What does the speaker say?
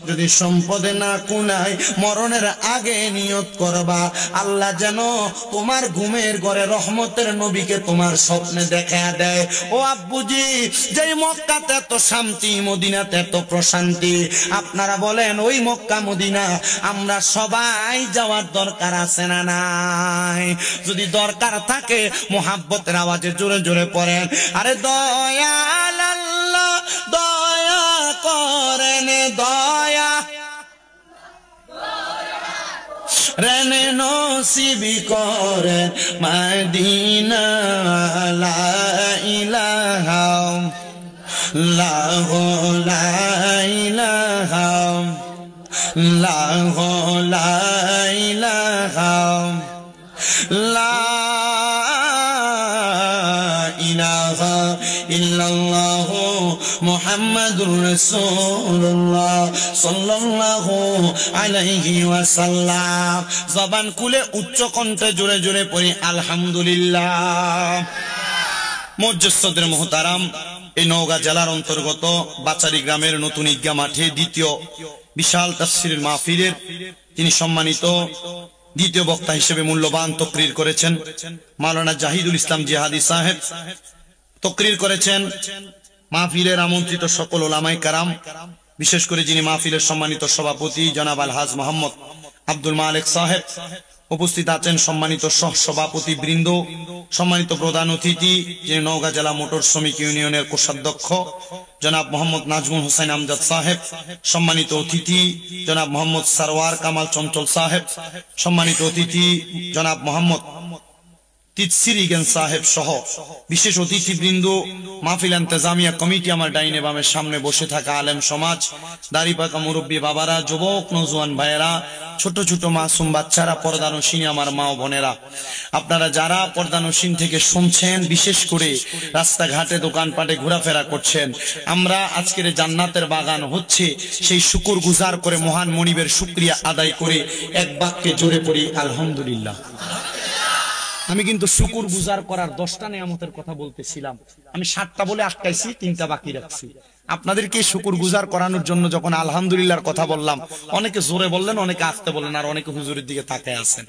যদি সম্পদে না কুনায় মরণের আগে নিয়ত করবা আল্লাহ যেন তোমার ঘুমের ঘরে রহমতের নবীকে তোমার স্বপ্নে দেখা দেয়। ও আব্বুজি, যেই মক্কাতে এত শান্তি, মদিনাতে এত প্রশান্তি, আপনারা বলেন ওই মক্কা মদিনা আমরা সবাই যাওয়ার দরকার আছে না নাই? যদি দরকার থাকে মোহাব্বতের আওয়াজে জোরে জোরে পড়েন, আরে দয়াল আল্লাহ দয়া করেন, দয়া রেনে নসিবি করেন মদিনা। লা ইলাহা ইল্লাল্লাহু লা ইলাহা ইল্লাল্লাহু লা ইলাহা ইলাহা ইল্লাল্লাহু মুহাম্মাদুর রাসূলুল্লাহ সাল্লাল্লাহু আলাইহি ওয়াসাল্লাম। জবান খুলে উচ্চ কণ্ঠে জোরে জোরে পড়ি আলহামদুলিল্লাহ। মুজ্জসদের মুহতারাম, এই নওগাঁ জেলার অন্তর্গত বাচারি গ্রামের নতুন ঈদগাহ মাঠে দ্বিতীয় বিশাল তাফসীরের মাহফিলের তিনি সম্মানিত দ্বিতীয় বক্তা হিসেবে মূল্যবান তকরির করেছেন মাওলানা জাহিদুল ইসলাম জিহাদি সাহেব। তকরির করেছেন মাহফিলের আমন্ত্রিত সকল ওলামায়ে কেরাম, বিশেষ করে যিনি মাহফিলের সম্মানিত সভাপতি জনাব আলহাজ মোহাম্মদ আব্দুল মালিক সাহেব। উপস্থিত আছেন সম্মানিত সহ সভাপতি বৃন্দ, সম্মানিত প্রধান অতিথি যিনি নওগাঁ জেলা মোটর শ্রমিক ইউনিয়নের কোষাধ্যক্ষ জনাব মোহাম্মদ নাজমুল হোসেন আমজাদ সাহেব, সম্মানিত অতিথি জনাব মোহাম্মদ সারওয়ার কামাল চঞ্চল সাহেব, সম্মানিত অতিথি জনাব মোহাম্মদ তিতসিরিগেন সাহেব সহ বিশেষ অতিথিবৃন্দ, মাহফিল ইন্তেজামিয়া কমিটি, আমার ডাইনে বামের সামনে বসে থাকা আলেম সমাজ, দাড়ি পাকা মুরব্বী বাবারা, যুবক নওজোয়ান ভাইয়েরা, ছোট ছোট মাসুম বাচ্চারা, পর্দানশীন আমার মা ও বোনেরা, আপনারা যারা পর্দানশীন থেকে শুনছেন, বিশেষ করে রাস্তাঘাটে দোকানপাটে ঘোরাফেরা করছেন, আমরা আজকের জান্নাতের বাগান হচ্ছে সেই শুকর গুজার করে মহান মনিবের শুকরিয়া আদায় করে এক বাক্যে জোরে পড়ি আলহামদুলিল্লাহ। আমি কিন্তু শুকুর গুজার করার 10টা নিয়ামতের কথা বলতেছিলাম, আমি 7টা বলে আটকাইছি, 3টা বাকি রাখছি। আপনাদেরকে শুকুর গুজার করানোর জন্য যখন আলহামদুলিল্লাহর কথা বললাম, অনেকে জোরে বললেন, অনেকে আস্তে বললেন, আর অনেকে হুজুরের দিকে তাকায় আছেন।